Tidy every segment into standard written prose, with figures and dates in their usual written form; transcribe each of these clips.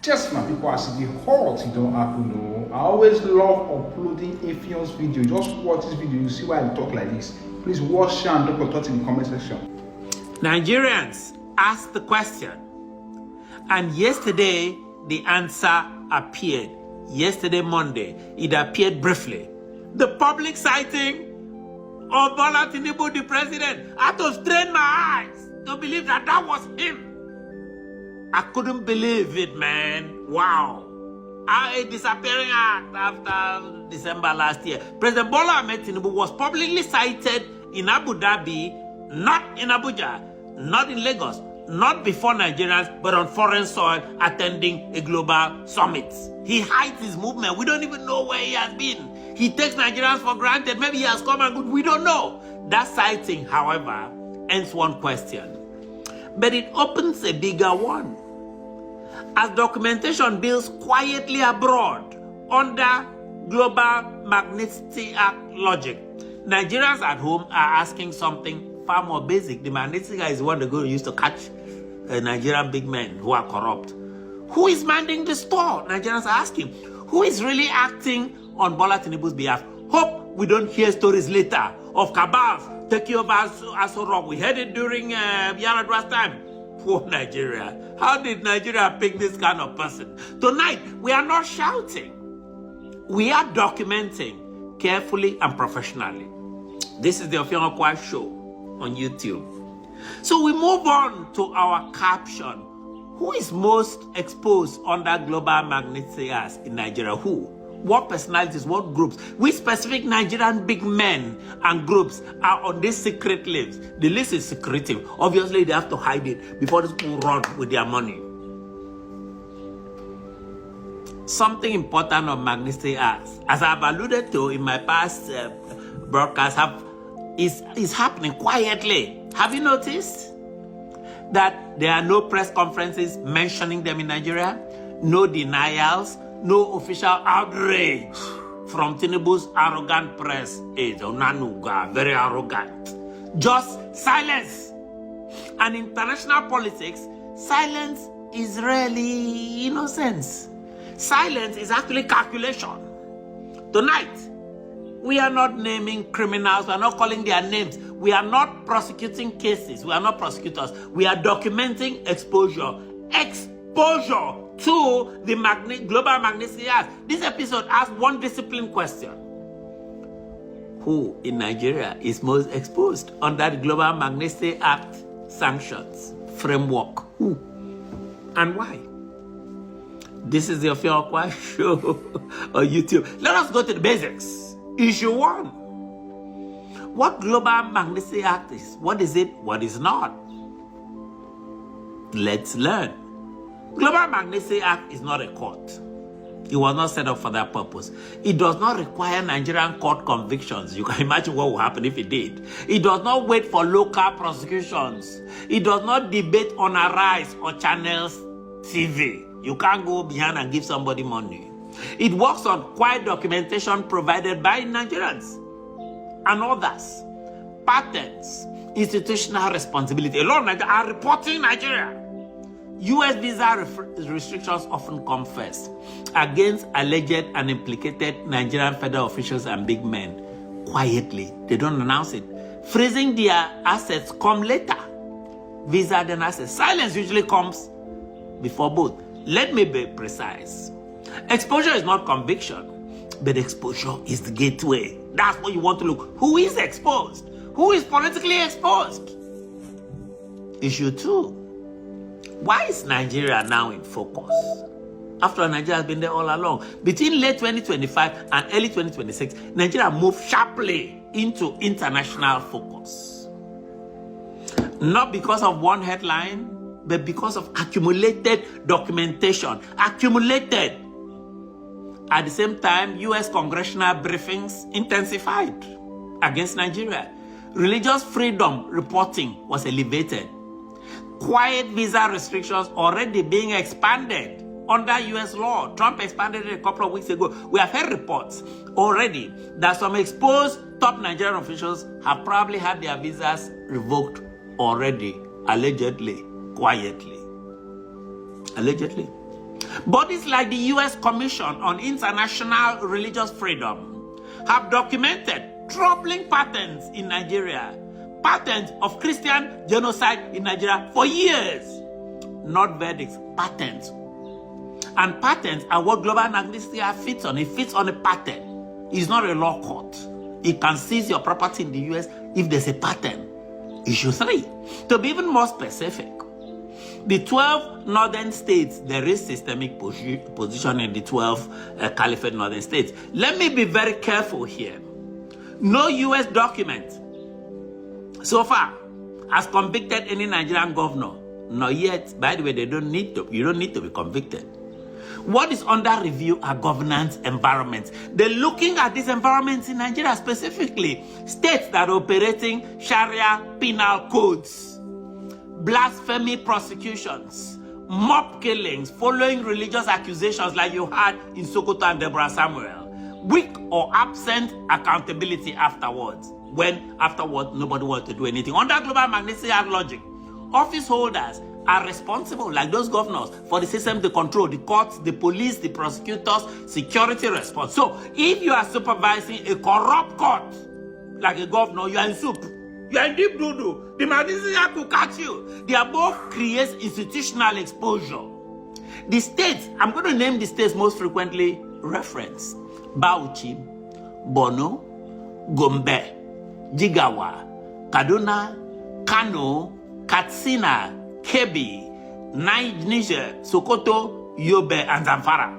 Just my people, as the halt, you don't happen, no. I always love uploading Efion's video. Just watch this video, you see why I talk like this. Please watch, share, and drop your thoughts in the comment section. Nigerians asked the question, and yesterday the answer appeared. Yesterday, Monday, it appeared briefly. The public sighting of Bola Tinubu, the president. I had to strain my eyes to believe that that was him. I couldn't believe it, man. Wow. A disappearing act after December last year. President Bola Ahmed Tinubu was publicly sighted in Abu Dhabi, not in Abuja, not in Lagos, not before Nigerians, but on foreign soil attending a global summit. He hides his movement. We don't even know where he has been. He takes Nigerians for granted. Maybe he has come and gone. We don't know. That sighting, however, ends one question. But it opens a bigger one. As documentation builds quietly abroad under global Magnitsky Act logic, Nigerians at home are asking something far more basic. The Magnitsky Act is the one they're going to use to catch Nigerian big men who are corrupt. Who is minding the store? Nigerians are asking. Who is really acting on Bola Tinubu's behalf? Hope we don't hear stories later of cabals taking over Aso Rock. We heard it during Yar'Adua's time. Poor Nigeria. How did Nigeria pick this kind of person? Tonight, we are not shouting. We are documenting carefully and professionally. This is the Ofion Okwa Show on YouTube. So we move on to our caption. Who is most exposed under global Magnitsky Act in Nigeria? Who? What personalities, what groups, which specific Nigerian big men and groups are on this secret list? The list is secretive. Obviously, they have to hide it before these people run with their money. Something important on Magnitsky Act, as I've alluded to in my past broadcasts, is happening quietly. Have you noticed that there are no press conferences mentioning them in Nigeria? No denials? No official outrage from Tinubu's arrogant press aide, Onanuga, very arrogant. Just silence. And international politics, silence is really innocence. Silence is actually calculation. Tonight, we are not naming criminals. We are not calling their names. We are not prosecuting cases. We are not prosecutors. We are documenting exposure. Exposure to the global Magnitsky Act. This episode asks one discipline question. Who in Nigeria is most exposed under the global Magnitsky Act sanctions framework? Who and why? This is the Ofion Okwa Show on YouTube. Let us go to the basics. Issue 1. What global Magnitsky Act is? What is it? What is not? Let's learn. Global Magnitsky Act is not a court. It was not set up for that purpose. It does not require Nigerian court convictions. You can imagine what would happen if it did. It does not wait for local prosecutions. It does not debate on Arise or Channels TV. You can't go behind and give somebody money. It works on quiet documentation provided by Nigerians and others. Patents, institutional responsibility. A lot of Nigerians are reporting Nigeria. U.S. visa restrictions often come first against alleged and implicated Nigerian federal officials and big men. Quietly, they don't announce it. Freezing their assets come later. Visa then assets. Silence usually comes before both. Let me be precise. Exposure is not conviction, but exposure is the gateway. That's what you want to look. Who is exposed? Who is politically exposed? Issue 2. Why is Nigeria now in focus? After Nigeria has been there all along. Between late 2025 and early 2026, Nigeria moved sharply into international focus. Not because of one headline, but because of accumulated documentation. Accumulated. At the same time, U.S. congressional briefings intensified against Nigeria. Religious freedom reporting was elevated. Quiet visa restrictions already being expanded under U.S. law. Trump expanded it a couple of weeks ago. We have heard reports already that some exposed top Nigerian officials have probably had their visas revoked already, allegedly, quietly. Allegedly. Bodies like the U.S. Commission on International Religious Freedom have documented troubling patterns in Nigeria, patterns of Christian genocide in Nigeria for years. Not verdicts, patterns. And patterns are what global Magnitsky fits on. It fits on a pattern. It's not a law court. It can seize your property in the U.S. if there's a pattern. Issue 3. To be even more specific, the 12 northern states, there is systemic position in the 12 caliphate northern states. Let me be very careful here. No U.S. document so far has convicted any Nigerian governor. Not yet. By the way, you don't need to be convicted. What is under review are governance environments. They're looking at these environments in Nigeria, specifically states that are operating Sharia penal codes, blasphemy prosecutions, mob killings following religious accusations like you had in Sokoto and Deborah Samuel, weak or absent accountability afterwards, when afterwards nobody wanted to do anything. Under global Magnitsky logic, office holders are responsible, like those governors, for the system to control, the courts, the police, the prosecutors, security response. So if you are supervising a corrupt court, like a governor, you are in soup. You are in deep doo-doo. The Magnitsky could catch you. The above creates institutional exposure. The states, I'm going to name the states most frequently referenced: Bauchi, Borno, Gombe, Jigawa, Kaduna, Kano, Katsina, Kebbi, Niger, Sokoto, Yobe, and Zamfara.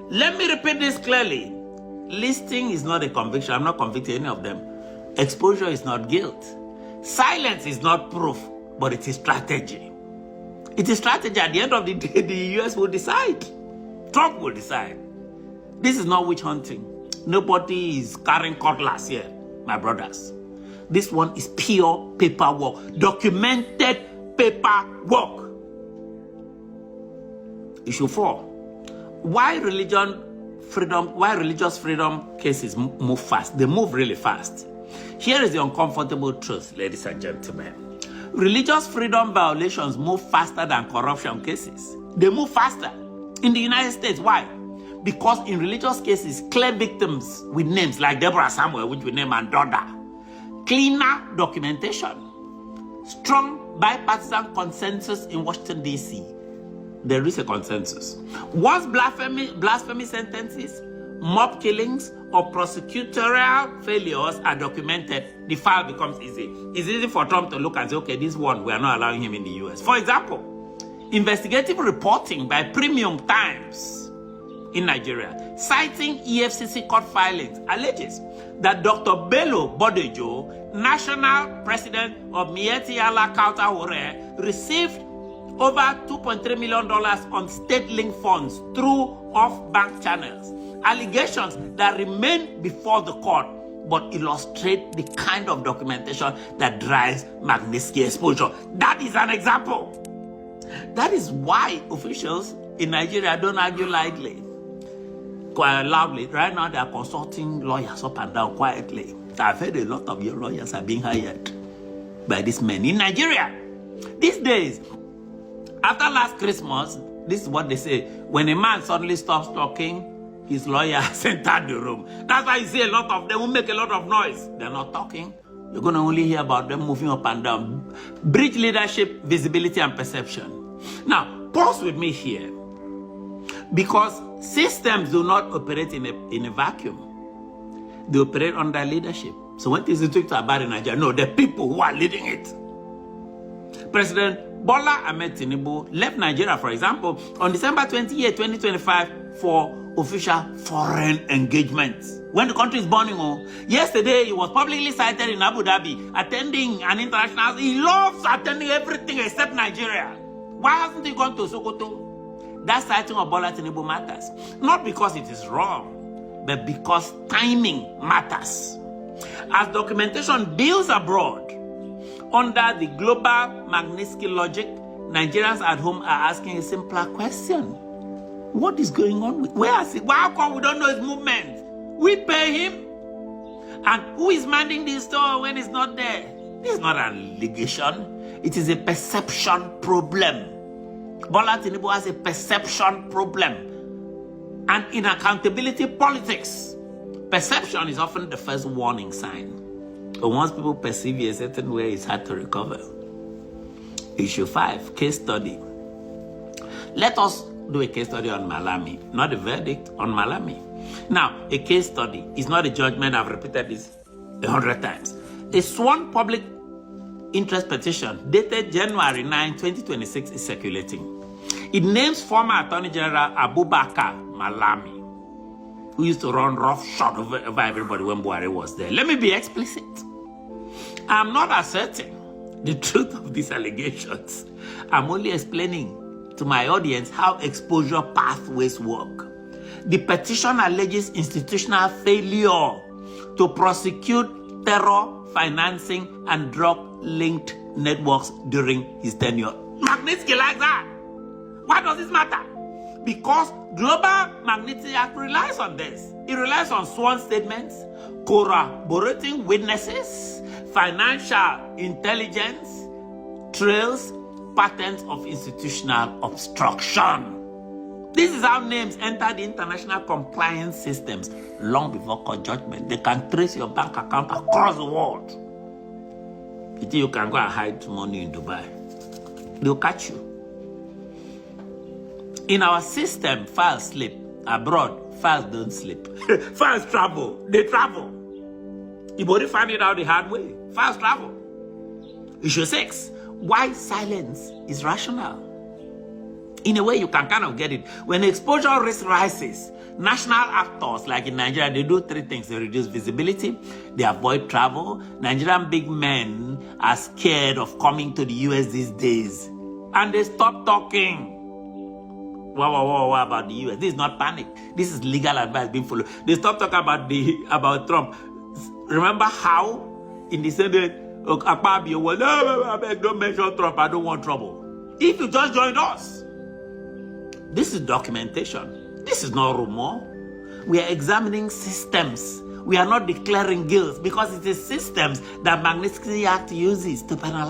Let me repeat this clearly. Listing is not a conviction. I'm not convicting any of them. Exposure is not guilt. Silence is not proof, but it is strategy. It is strategy. At the end of the day, the US will decide. Trump will decide. This is not witch hunting. Nobody is carrying cutlass here, my brothers. This one is pure paperwork, documented paperwork. Issue 4. Why religious freedom cases move fast? They move really fast. Here is the uncomfortable truth, ladies and gentlemen. Religious freedom violations move faster than corruption cases. They move faster. In the United States, why? Because in religious cases, clear victims with names like Deborah Samuel, which we name and daughter, cleaner documentation, strong bipartisan consensus in Washington, D.C. There is a consensus. Once blasphemy sentences, mob killings, or prosecutorial failures are documented, the file becomes easy. It's easy for Trump to look and say, okay, this one, we are not allowing him in the U.S. For example, investigative reporting by Premium Times in Nigeria, citing EFCC court filings, alleges that Dr. Bello Bodejo, national president of Miyetti Allah Kauta Hore, received over $2.3 million on state-linked funds through off-bank channels. Allegations that remain before the court but illustrate the kind of documentation that drives Magnitsky exposure. That is an example. That is why officials in Nigeria don't argue lightly, quite loudly. Right now, they are consulting lawyers up and down quietly. I've heard a lot of your lawyers are being hired by these men in Nigeria. These days, after last Christmas, this is what they say. When a man suddenly stops talking, his lawyer has entered the room. That's why you see a lot of them who make a lot of noise. They're not talking. You're going to only hear about them moving up and down. Bridge leadership, visibility, and perception. Now, pause with me here. Because systems do not operate in a vacuum. They operate under leadership. So when things you talk about in Nigeria, no, the people who are leading it. President Bola Ahmed Tinubu left Nigeria, for example, on December 28, 2025 for official foreign engagements. When the country is burning, yesterday he was publicly cited in Abu Dhabi, attending an international. He loves attending everything except Nigeria. Why hasn't he gone to Sokoto? That citing of Bola Tinubu matters. Not because it is wrong, but because timing matters. As documentation builds abroad, under the global Magnitsky logic, Nigerians at home are asking a simpler question. What is going on? Where is it? How come we don't know his movement? We pay him. And who is minding this store when he's not there? This is not an allegation. It is a perception problem. Bola Tinubu has a perception problem. And in accountability politics, perception is often the first warning sign. But once people perceive you a certain way, it's hard to recover. Issue 5, case study. Let us do a case study on Malami, not a verdict, on Malami. Now, a case study is not a judgment. I've repeated this 100 times. A sworn public interest petition dated January 9, 2026 is circulating. It names former Attorney General Abubakar Malami, who used to run roughshod over everybody when Buhari was there. Let me be explicit. I'm not asserting the truth of these allegations. I'm only explaining to my audience how exposure pathways work. The petition alleges institutional failure to prosecute terror, financing, and drug-linked networks during his tenure. Magnitsky like that. Why does this matter? Because Global Magnitsky Act relies on this. It relies on sworn statements, corroborating witnesses, financial intelligence, trails, patterns of institutional obstruction. This is how names enter the international compliance systems long before court judgment. They can trace your bank account across the world. You think you can go and hide money in Dubai? They'll catch you. In our system, files slip. Abroad, files don't slip. Files travel. They travel. You've already found it out the hard way. Files travel. Issue 6. Why silence is rational? In a way, you can kind of get it. When exposure risk rises, national actors, like in Nigeria, they do 3 things. They reduce visibility, they avoid travel. Nigerian big men are scared of coming to the US these days. And they stop talking. Wow, about the US. This is not panic. This is legal advice being followed. They stop talking about Trump. Remember how in the Senate, Akpabio was, no, don't mention Trump, I don't want trouble. If you just joined us, this is documentation. This is not rumor. We are examining systems. We are not declaring guilt because it is systems that Magnitsky Act uses to penalize.